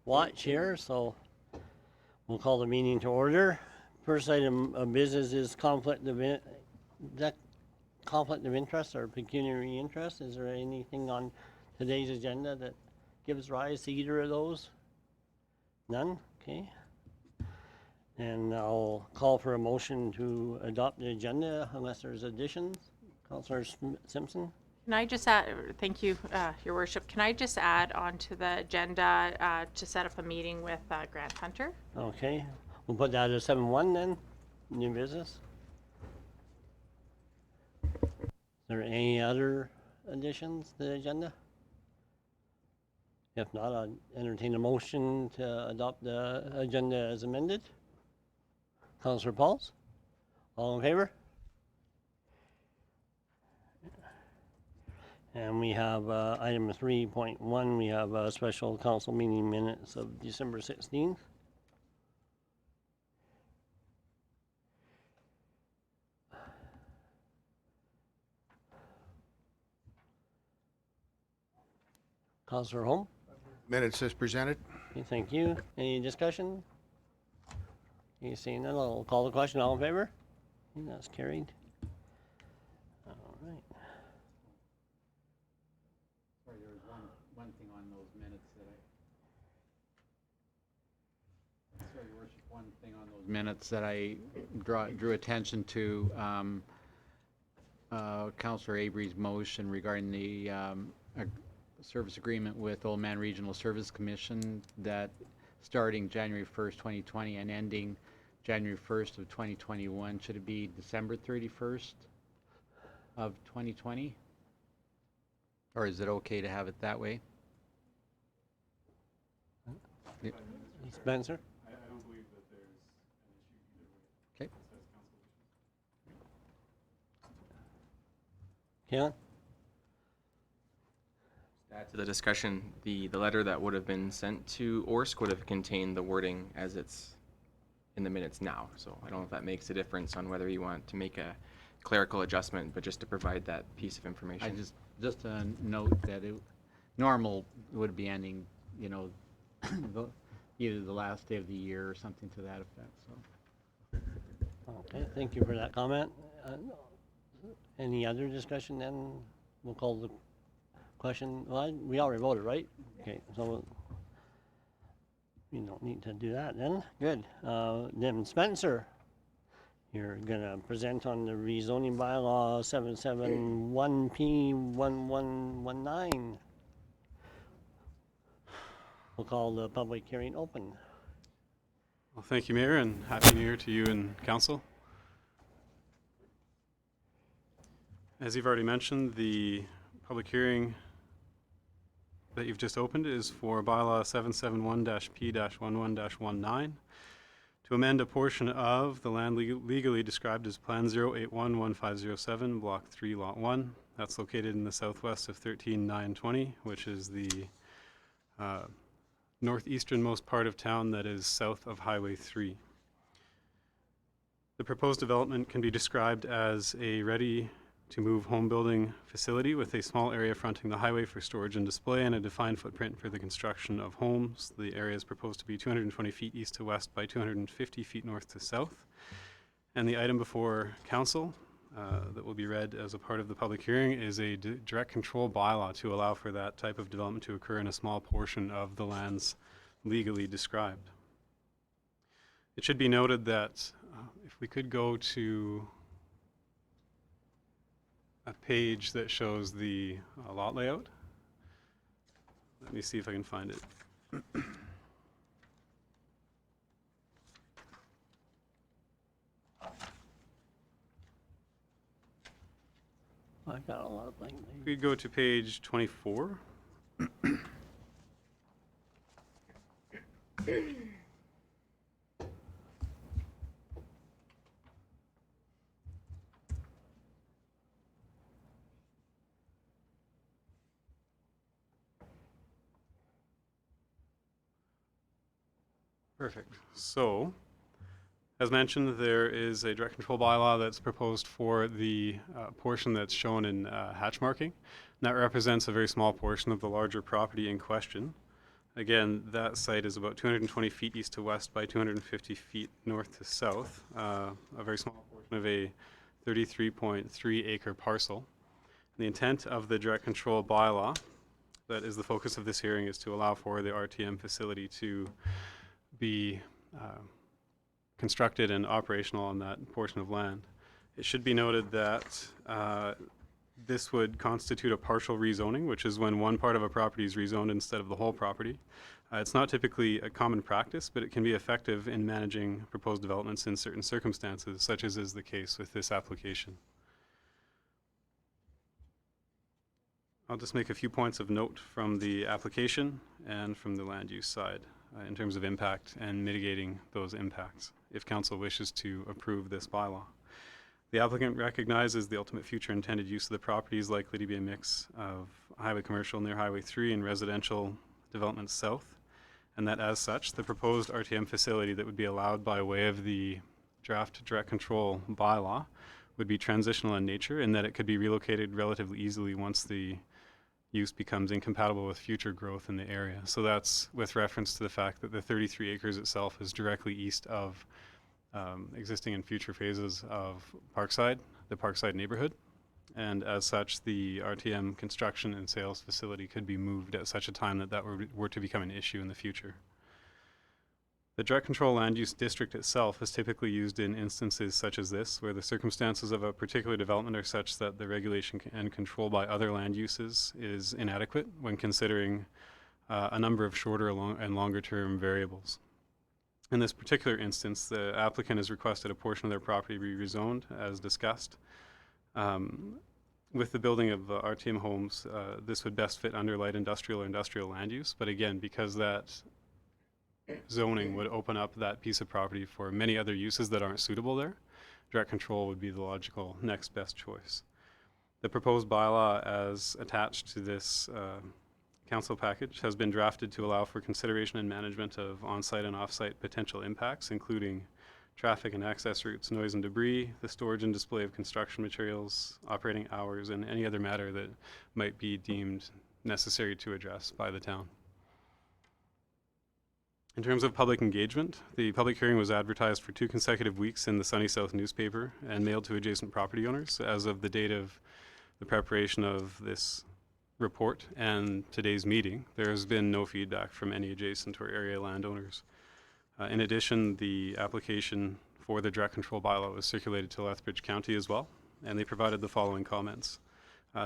watch here, so we'll call the meeting to order. First item of business is conflict of interest or pecuniary interest. Is there anything on today's agenda that gives rise to either of those? None? Okay. And I'll call for a motion to adopt the agenda unless there's additions. Councillor Simpson? Can I just add, thank you, Your Worship. Can I just add onto the agenda to set up a meeting with Grant Hunter? Okay. We'll put that as 7-1 then. New business. Is there any other additions to the agenda? If not, I'll entertain a motion to adopt the agenda as amended. Councillor Pauls? All in favor? And we have item 3.1, we have a special council meeting minutes of December 16th. Councillor Holm? Minutes as presented. Okay, thank you. Any discussion? You seeing none, I'll call the question. All in favor? Okay, that's carried. All right. Sorry, there was one thing on those minutes that sorry, Your Worship, one thing on those minutes that I drew attention to, Councillor Avery's motion regarding the service agreement with Old Man Regional Service Commission that starting January 1st, 2020 and ending January 1st of 2021. Should it be December 31st of 2020? Or is it okay to have it that way? Spencer? I don't believe that there's an issue either way. Okay. It says council wishes. Keelan? To add to the discussion, the letter that would have been sent to ORSC would have contained the wording as it's in the minutes now. So I don't know if that makes a difference on whether you want to make a clerical adjustment, but just to provide that piece of information. I just a note that normal would be ending, you know, either the last day of the year or something to that effect. So. Okay, thank you for that comment. Any other discussion then? We'll call the question. Well, we already voted, right? Okay, so we don't need to do that then. Good. Then Spencer, you're gonna present on the rezoning bylaw 771P1119. We'll call the public hearing open. Well, thank you, Mayor, and Happy New Year to you and Council. As you've already mentioned, the public hearing that you've just opened is for bylaw 771-P-11-19 to amend a portion of the land legally described as Plan 0811507, Block 3, Lot 1. That's located in the southwest of 13920, which is the northeasternmost part of town that is south of Highway 3. The proposed development can be described as a ready-to-move home building facility with a small area fronting the highway for storage and display and a defined footprint for the construction of homes. The area is proposed to be 220 feet east to west by 250 feet north to south. And the item before Council that will be read as a part of the public hearing is a direct control bylaw to allow for that type of development to occur in a small portion of the lands legally described. It should be noted that if we could go to a page that shows the lot layout. Let me see if I can find it. I've got a lot of blank We could go to page 24. Perfect. So, as mentioned, there is a direct control bylaw that's proposed for the portion that's shown in hatch marking. And that represents a very small portion of the larger property in question. Again, that site is about 220 feet east to west by 250 feet north to south, a very small portion of a 33.3 acre parcel. The intent of the direct control bylaw that is the focus of this hearing is to allow for the RTM facility to be constructed and operational on that portion of land. It should be noted that this would constitute a partial rezoning, which is when one part of a property is rezoned instead of the whole property. It's not typically a common practice, but it can be effective in managing proposed developments in certain circumstances, such as is the case with this application. I'll just make a few points of note from the application and from the land use side in terms of impact and mitigating those impacts if council wishes to approve this bylaw. The applicant recognizes the ultimate future intended use of the property is likely to be a mix of highway commercial near Highway 3 and residential development south, and that as such, the proposed RTM facility that would be allowed by way of the draft direct control bylaw would be transitional in nature in that it could be relocated relatively easily once the use becomes incompatible with future growth in the area. So that's with reference to the fact that the 33 acres itself is directly east of existing and future phases of Parkside, the Parkside neighborhood. And as such, the RTM construction and sales facility could be moved at such a time that that were to become an issue in the future. The direct control land use district itself is typically used in instances such as this, where the circumstances of a particular development are such that the regulation and control by other land uses is inadequate when considering a number of shorter and longer term variables. In this particular instance, the applicant has requested a portion of their property be rezoned, as discussed. With the building of RTM homes, this would best fit under light industrial or industrial land use, but again, because that zoning would open up that piece of property for many other uses that aren't suitable there, direct control would be the logical next best choice. The proposed bylaw as attached to this council package has been drafted to allow for consideration and management of on-site and off-site potential impacts, including traffic and access routes, noise and debris, the storage and display of construction materials, operating hours, and any other matter that might be deemed necessary to address by the town. In terms of public engagement, the public hearing was advertised for 2 consecutive weeks in the Sunny South newspaper and mailed to adjacent property owners as of the date of the preparation of this report and today's meeting. There has been no feedback from any adjacent or area landowners. In addition, the application for the direct control bylaw was circulated to Lethbridge County as well, and they provided the following comments.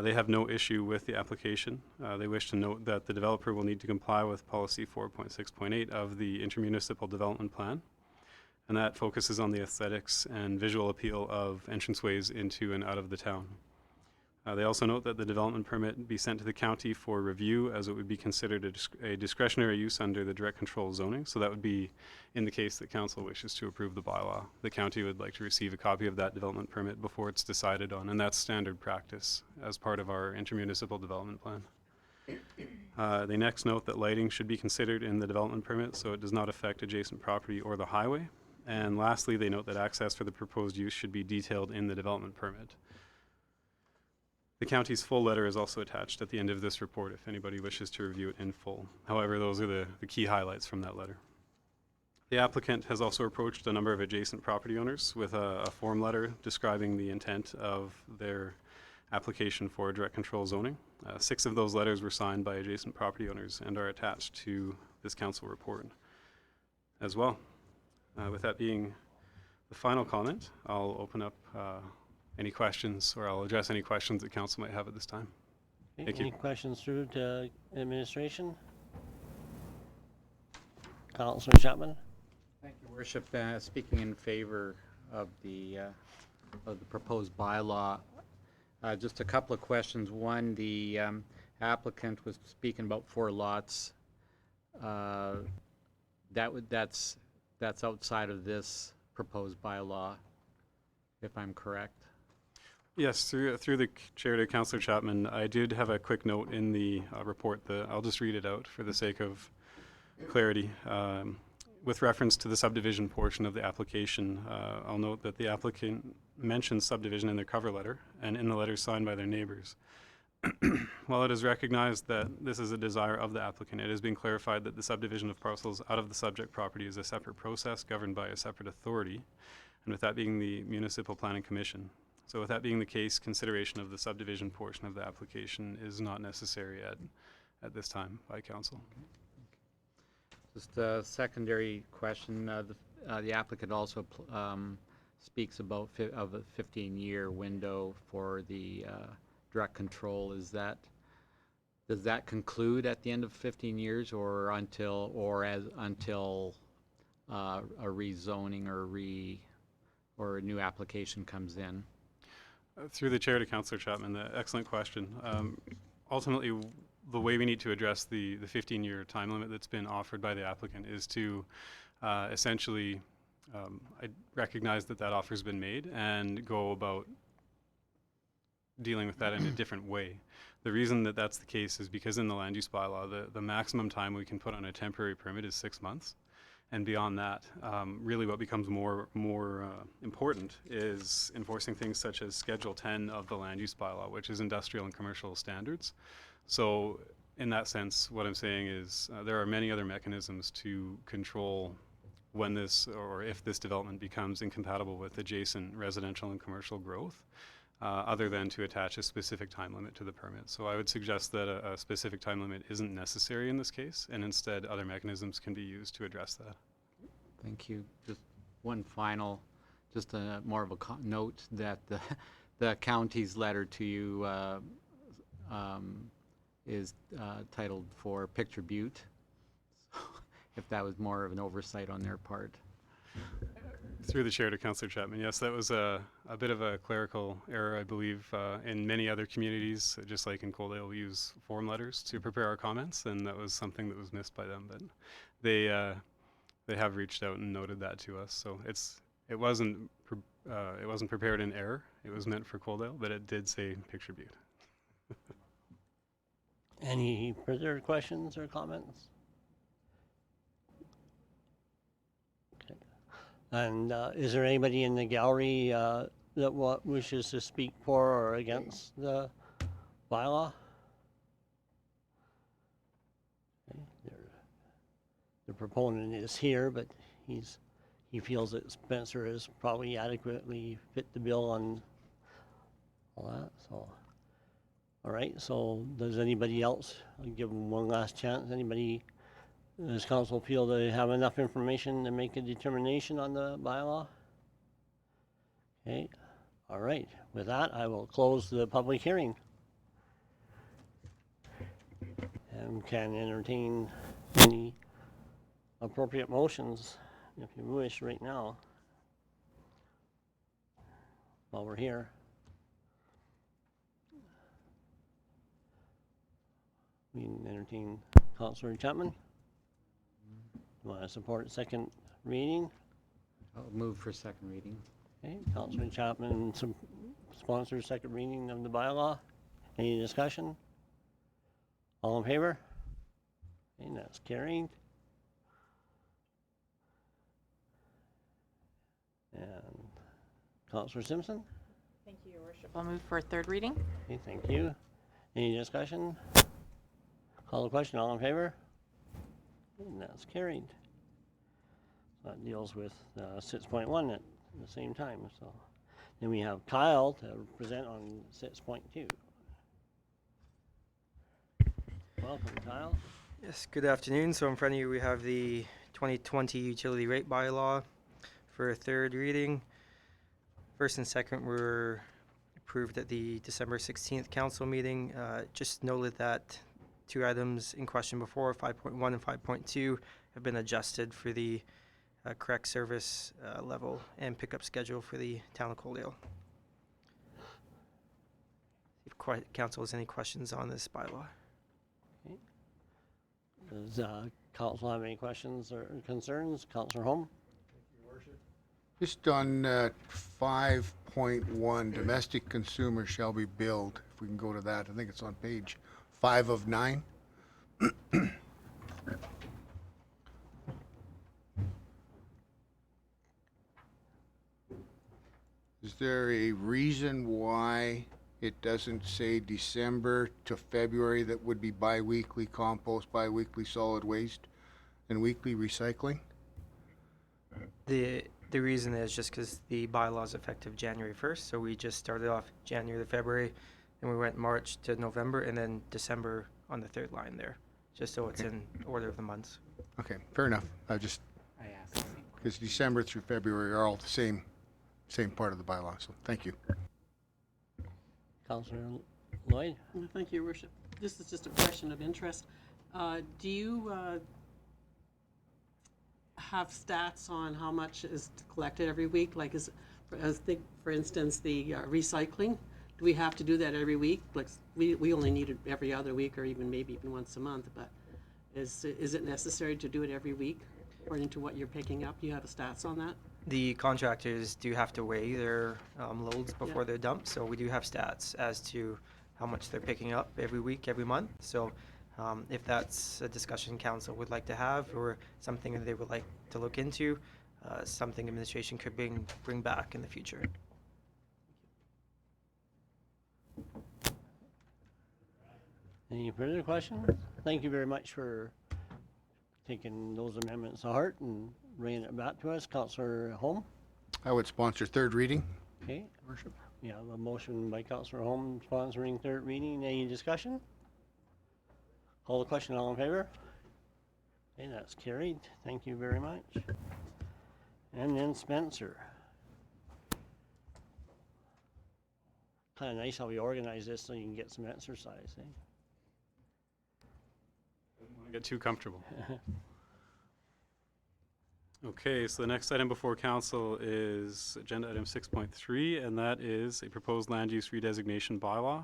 They have no issue with the application. They wish to note that the developer will need to comply with policy 4.6.8 of the intermunicipal development plan, and that focuses on the aesthetics and visual appeal of entranceways into and out of the town. They also note that the development permit be sent to the county for review, as it would be considered a discretionary use under the direct control zoning. So that would be in the case that council wishes to approve the bylaw. The county would like to receive a copy of that development permit before it's decided on, and that's standard practice as part of our intermunicipal development plan. They next note that lighting should be considered in the development permit so it does not affect adjacent property or the highway. And lastly, they note that access for the proposed use should be detailed in the development permit. The county's full letter is also attached at the end of this report if anybody wishes to review it in full. However, those are the key highlights from that letter. The applicant has also approached a number of adjacent property owners with a form letter describing the intent of their application for direct control zoning. 6 of those letters were signed by adjacent property owners and are attached to this council report as well. With that being the final comment, I'll open up any questions, or I'll address any questions that council might have at this time. Thank you. Any questions through to administration? Councillor Chapman? Thank you, Worship. Speaking in favor of the proposed bylaw, just a couple of questions. One, the applicant was speaking about 4 lots. That's outside of this proposed bylaw, if I'm correct. Yes, through the chair to Councillor Chapman, I did have a quick note in the report that I'll just read it out for the sake of clarity. With reference to the subdivision portion of the application, I'll note that the applicant mentions subdivision in their cover letter and in the letter signed by their neighbors. While it is recognized that this is a desire of the applicant, it has been clarified that the subdivision of parcels out of the subject property is a separate process governed by a separate authority, and with that being the Municipal Planning Commission. So with that being the case, consideration of the subdivision portion of the application is not necessary at this time by council. Just a secondary question, the applicant also speaks about of a 15-year window for the direct control. Does that conclude at the end of 15 years or until a rezoning or a new application comes in? Through the chair to Councillor Chapman, excellent question. Ultimately, the way we need to address the 15-year time limit that's been offered by the applicant is to essentially I recognize that offer's been made and go about dealing with that in a different way. The reason that that's the case is because in the land use bylaw, the maximum time we can put on a temporary permit is 6 months. And beyond that, really what becomes more important is enforcing things such as Schedule 10 of the land use bylaw, which is industrial and commercial standards. So in that sense, what I'm saying is there are many other mechanisms to control when this or if this development becomes incompatible with adjacent residential and commercial growth, other than to attach a specific time limit to the permit. So I would suggest that a specific time limit isn't necessary in this case, and instead other mechanisms can be used to address that. Thank you. Just one final, just more of a note that the county's letter to you is titled for Picture Butte. So if that was more of an oversight on their part. Through the chair to Councillor Chapman, yes, that was a bit of a clerical error, I believe. In many other communities, just like in Coaldale, we use form letters to prepare our comments, and that was something that was missed by them. But they have reached out and noted that to us. So it wasn't prepared in error. It was meant for Coaldale, but it did say Picture Butte. Any further questions or comments? Okay. And is there anybody in the gallery that wishes to speak for or against the bylaw? Okay. The proponent is here, but he feels that Spencer has probably adequately fit the bill on all that. So, all right. So, does anybody else? I'll give them one last chance. Anybody? Does council feel they have enough information to make a determination on the bylaw? Okay. All right. With that, I will close the public hearing and can entertain any appropriate motions if you wish right now while we're here. We can entertain Councillor Chapman. You want to support second reading? I'll move for second reading. Okay, Councillor Chapman sponsors second reading of the bylaw. Any discussion? All in favor? Okay, that's carried. And Councillor Simpson? Thank you, Your Worship. I'll move for a third reading. Okay, thank you. Any discussion? Call the question, all in favor? And that's carried. So that deals with 6.1 at the same time. So then we have Kyle to present on 6.2. Welcome, Kyle. Yes, good afternoon. So in front of you we have the 2020 utility rate bylaw for a third reading. First and second were approved at the December 16th council meeting. Just noted that two items in question before, 5.1 and 5.2, have been adjusted for the correct service level and pickup schedule for the town of Coaldale. If council has any questions on this bylaw. Does council have any questions or concerns? Councillor Holm? Just on 5.1, domestic consumers shall be billed, if we can go to that. I think it's on page 5 of 9. Is there a reason why It doesn't say December to February, that would be bi-weekly compost, bi-weekly solid waste, and weekly recycling? The reason is just because the bylaw is effective January 1st, so we just started off January to February, and we went March to November, and then December on the third line there, just so it's in order of the months. Okay, fair enough. I just, I asked. because December through February are all the same part of the bylaw, so thank you. Councillor Lloyd? Thank you, Your Worship. This is just a question of interest. Do you have stats on how much is collected every week? Like, for instance, the recycling, do we have to do that every week? Like, we only need it every other week, or maybe even once a month, but is it necessary to do it every week according to what you're picking up? Do you have stats on that? The contractors do have to weigh their loads before they're dumped, so we do have stats as to how much they're picking up every week, every month. So if that's a discussion council would like to have, or something that they would like to look into, something administration could bring back in the future. Any further questions? Thank you very much for taking those amendments to heart and bringing it back to us. Councillor Holm? I would sponsor third reading. Okay. Worship. We have a motion by Councillor Holm sponsoring third reading. Any discussion? Call the question, all in favor? Okay, that's carried. Thank you very much. And then Spencer. Kind of nice how we organize this so you can get some exercise, eh? Don't want to get too comfortable. Okay, so the next item before council is agenda item 6.3, and that is a proposed land use redesignation bylaw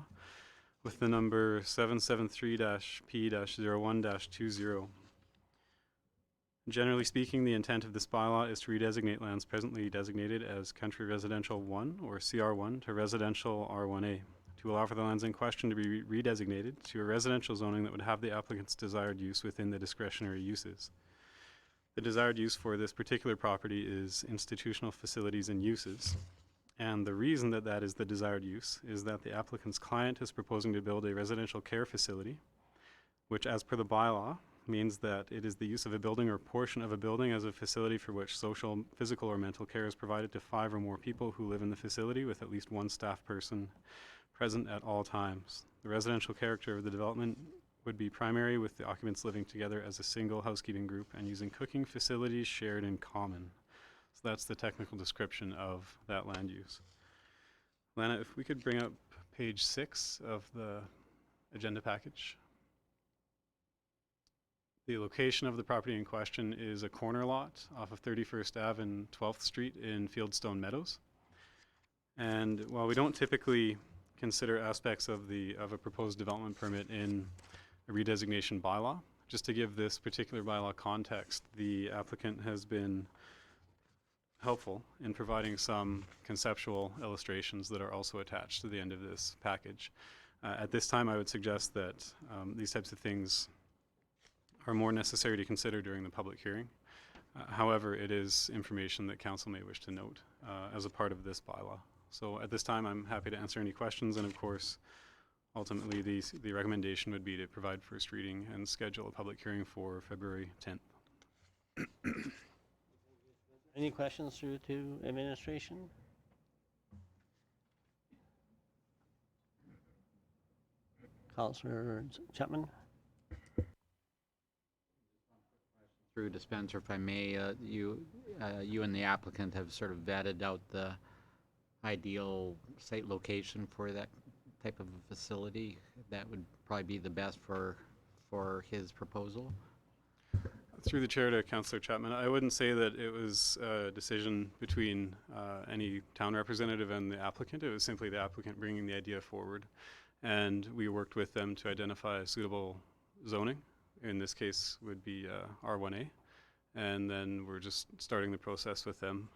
with the number 773-P-01-20. Generally speaking, the intent of this bylaw is to redesignate lands presently designated as Country Residential 1 or CR1 to Residential R1A, to allow for the lands in question to be redesignated to a residential zoning that would have the applicant's desired use within the discretionary uses. The desired use for this particular property is institutional facilities and uses. And the reason that that is the desired use is that the applicant's client is proposing to build a residential care facility, which as per the bylaw means that it is the use of a building or portion of a building as a facility for which social, physical, or mental care is provided to 5 or more people who live in the facility with at least one staff person present at all times. The residential character of the development would be primary, with the occupants living together as a single housekeeping group and using cooking facilities shared in common. So that's the technical description of that land use. Lana, if we could bring up page 6 of the agenda package. The location of the property in question is a corner lot off of 31st Ave and 12th Street in Fieldstone Meadows. And while we don't typically consider aspects of a proposed development permit in a redesignation bylaw, just to give this particular bylaw context, the applicant has been helpful in providing some conceptual illustrations that are also attached to the end of this package. At this time, I would suggest that these types of things are more necessary to consider during the public hearing. However, it is information that council may wish to note as a part of this bylaw. So at this time, I'm happy to answer any questions, and of course, ultimately, the recommendation would be to provide first reading and schedule a public hearing for February 10th. Any questions through to administration? Councillor Chapman? Through to Spencer, if I may, you and the applicant have sort of vetted out the ideal site location for that type of a facility that would probably be the best for his proposal. Through the chair to Councillor Chapman, I wouldn't say that it was a decision between any town representative and the applicant. It was simply the applicant bringing the idea forward, and we worked with them to identify suitable zoning. In this case would be R1A, and then we're just starting the process with them,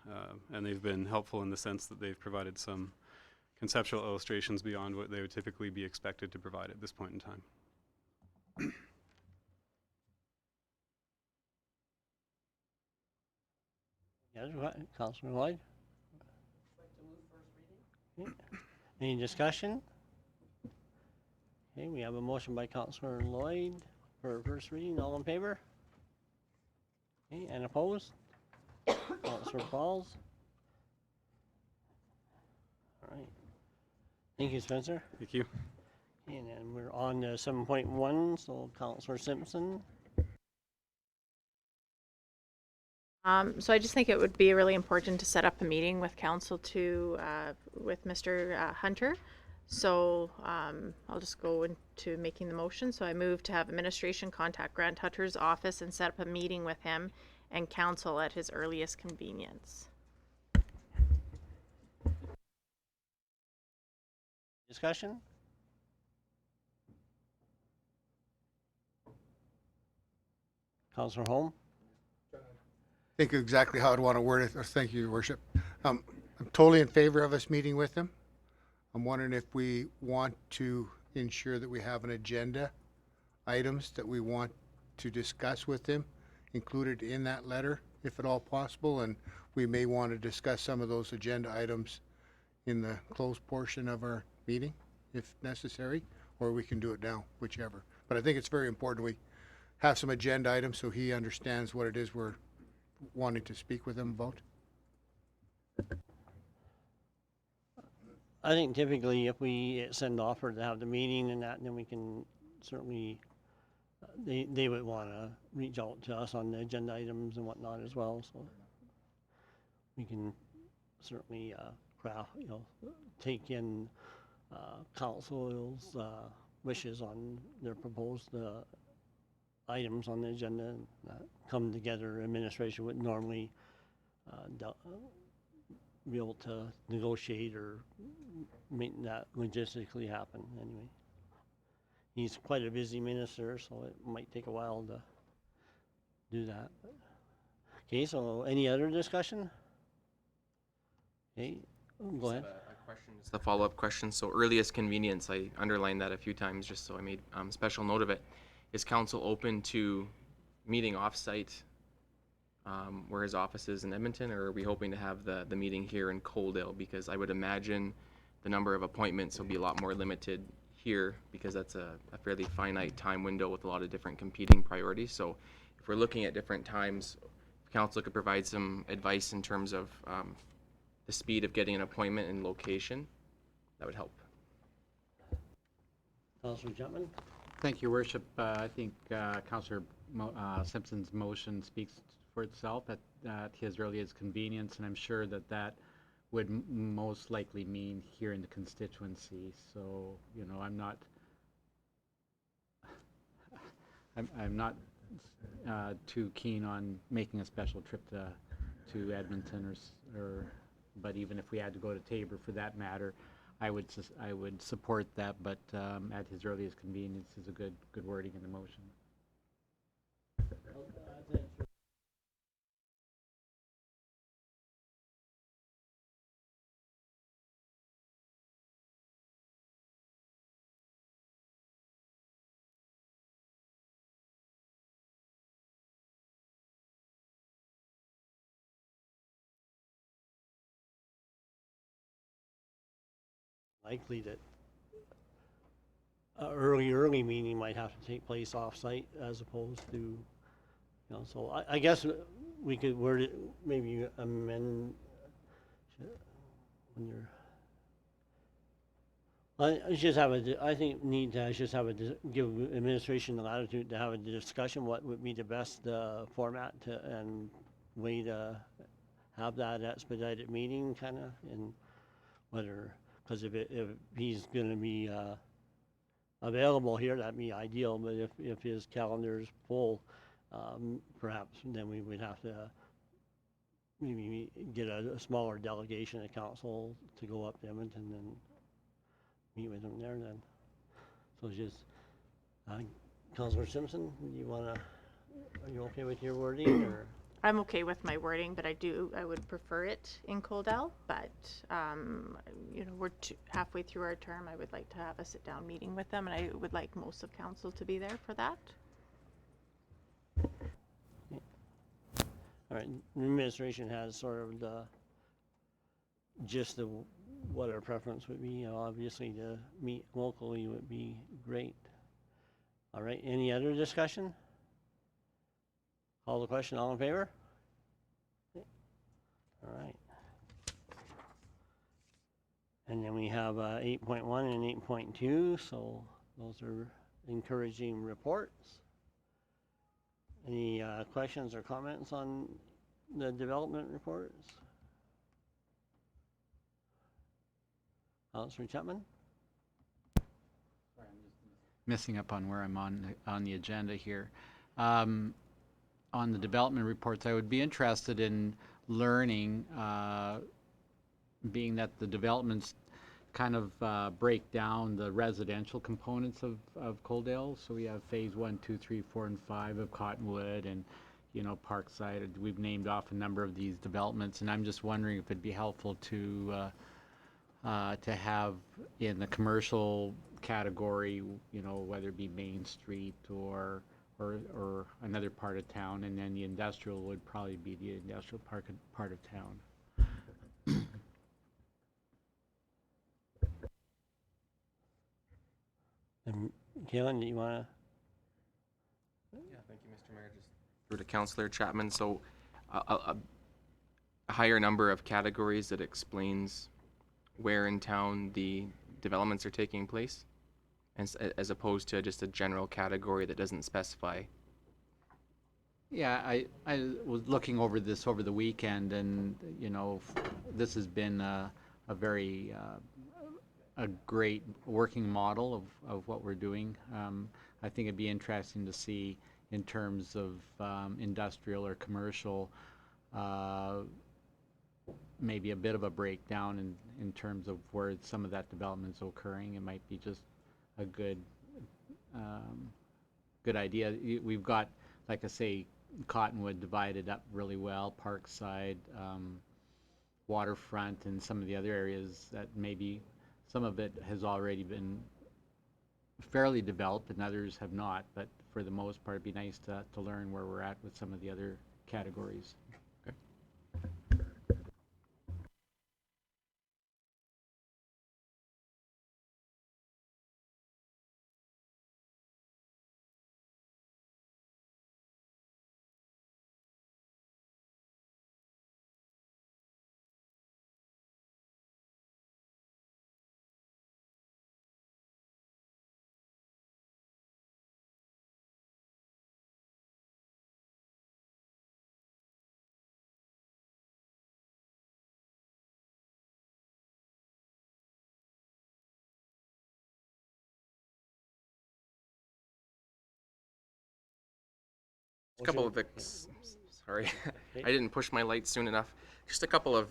and they've been helpful in the sense that they've provided some conceptual illustrations beyond what they would typically be expected to provide at this point in time. Yes, Councillor Lloyd? Any discussion? Okay, we have a motion by Councillor Lloyd for first reading. All in favor? Okay, and opposed? Councillor Pauls? All right. Thank you, Spencer. Thank you. And then we're on to 7.1, so Councillor Simpson. So I just think it would be really important to set up a meeting with council with Mr. Hunter. So I'll just go into making the motion. So I move to have administration contact Grant Hunter's office and set up a meeting with him and council at his earliest convenience. Discussion? Councillor Holm? Think exactly how I'd want to word it. Thank you, Your Worship. I'm totally in favor of us meeting with him. I'm wondering if we want to ensure that we have an agenda items that we want to discuss with him included in that letter, if at all possible, and we may want to discuss some of those agenda items in the closed portion of our meeting, if necessary, or we can do it now, whichever. But I think it's very important we have some agenda items so he understands what it is we're wanting to speak with him about. I think typically if we send offer to have the meeting and that, then we can certainly, they would want to reach out to us on the agenda items and whatnot as well, so we can certainly craft, take in council's wishes on their proposed items on the agenda and come together. Administration would normally be able to negotiate or make that logistically happen anyway. He's quite a busy minister, so it might take a while to do that. Okay, so any other discussion? Okay, go ahead. A question, just a follow-up question. So earliest convenience, I underlined that a few times just so I made special note of it. Is council open to meeting off-site where his office is in Edmonton, or are we hoping to have the meeting here in Coaldale? Because I would imagine the number of appointments will be a lot more limited here because that's a fairly finite time window with a lot of different competing priorities. So if we're looking at different times, if council could provide some advice in terms of the speed of getting an appointment and location, that would help. Councilor Jutman? Thank you, Worship. I think Councillor Simpson's motion speaks for itself at his earliest convenience, and I'm sure that would most likely mean here in the constituency. So, I'm not too keen on making a special trip to Edmonton but even if we had to go to Tabor for that matter, I would support that, but at his earliest convenience is a good wording in the motion. Likely that early meeting might have to take place off-site as opposed to, so I guess we could word it, maybe amend when you're, I think need to just give administration the latitude to have a discussion what would be the best format and way to have that expedited meeting kind of, and whether, because if he's going to be available here, that'd be ideal. But if his calendar's full, perhaps then we would have to maybe get a smaller delegation of council to go up to Edmonton and meet with him there. Then, so it's just Councillor Simpson, are you okay with your wording or? I'm okay with my wording, but I would prefer it in Coaldale, but, we're halfway through our term. I would like to have a sit-down meeting with them, and I would like most of council to be there for that. All right, the administration has sort of the gist of what our preference would be. Obviously, to meet locally would be great. All right, any other discussion? Call the question, all in favor? All right. And then we have 8.1 and 8.2, so those are encouraging reports. Any questions or comments on the development reports? Councillor Chapman? Missing up on where I'm on the agenda here. On the development reports, I would be interested in learning, being that the developments kind of break down the residential components of Coaldale. So we have phase 1, 2, 3, 4, and 5 of Cottonwood, and Parkside. We've named off a number of these developments, and I'm just wondering if it'd be helpful to have in the commercial category, whether it be Main Street or another part of town, and then the industrial would probably be the industrial part of town. And Kalen, do you want to? Yeah, thank you, Mr. Mayor. Just through to Councillor Chapman. So a higher number of categories that explains where in town the developments are taking place, and as opposed to just a general category that doesn't specify. Yeah, I was looking over this over the weekend, and this has been a very a great working model of what we're doing. I think it'd be interesting to see in terms of industrial or commercial, maybe a bit of a breakdown in terms of where some of that development's occurring. It might be just a good idea. We've got, like I say, Cottonwood divided up really well, Parkside, Waterfront, and some of the other areas that maybe some of it has already been fairly developed and others have not, but for the most part it'd be nice to learn where we're at with some of the other categories. A couple of sorry, I didn't push my lights soon enough. Just a couple of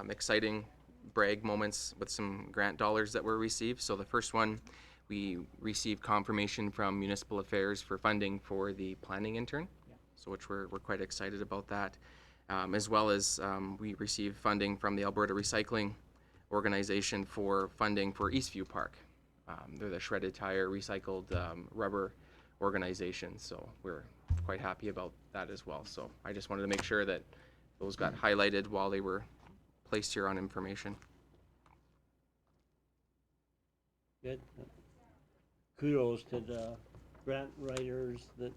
exciting brag moments with some grant dollars that were received. So the first one, we received confirmation from Municipal Affairs for funding for the planning intern, so which we're quite excited about that. As well as we received funding from the Alberta Recycling Organization for funding for Eastview Park. They're the shredded tire, recycled rubber organization, so we're quite happy about that as well. So I just wanted to make sure that those got highlighted while they were placed here on information. Good. Kudos to the grant writers that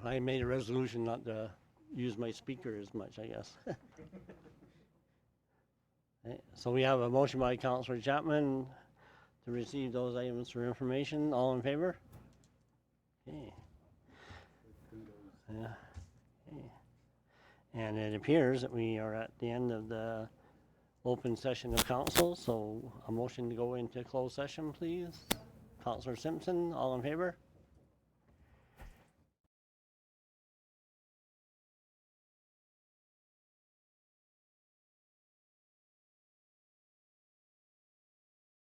I made a resolution not to use my speaker as much, I guess. Okay, so we have a motion by Councillor Chapman to receive those items for information. All in favor? Okay. Yeah. Okay. And it appears that we are at the end of the open session of council, so a motion to go into closed session, please. Councillor Simpson, all in favor?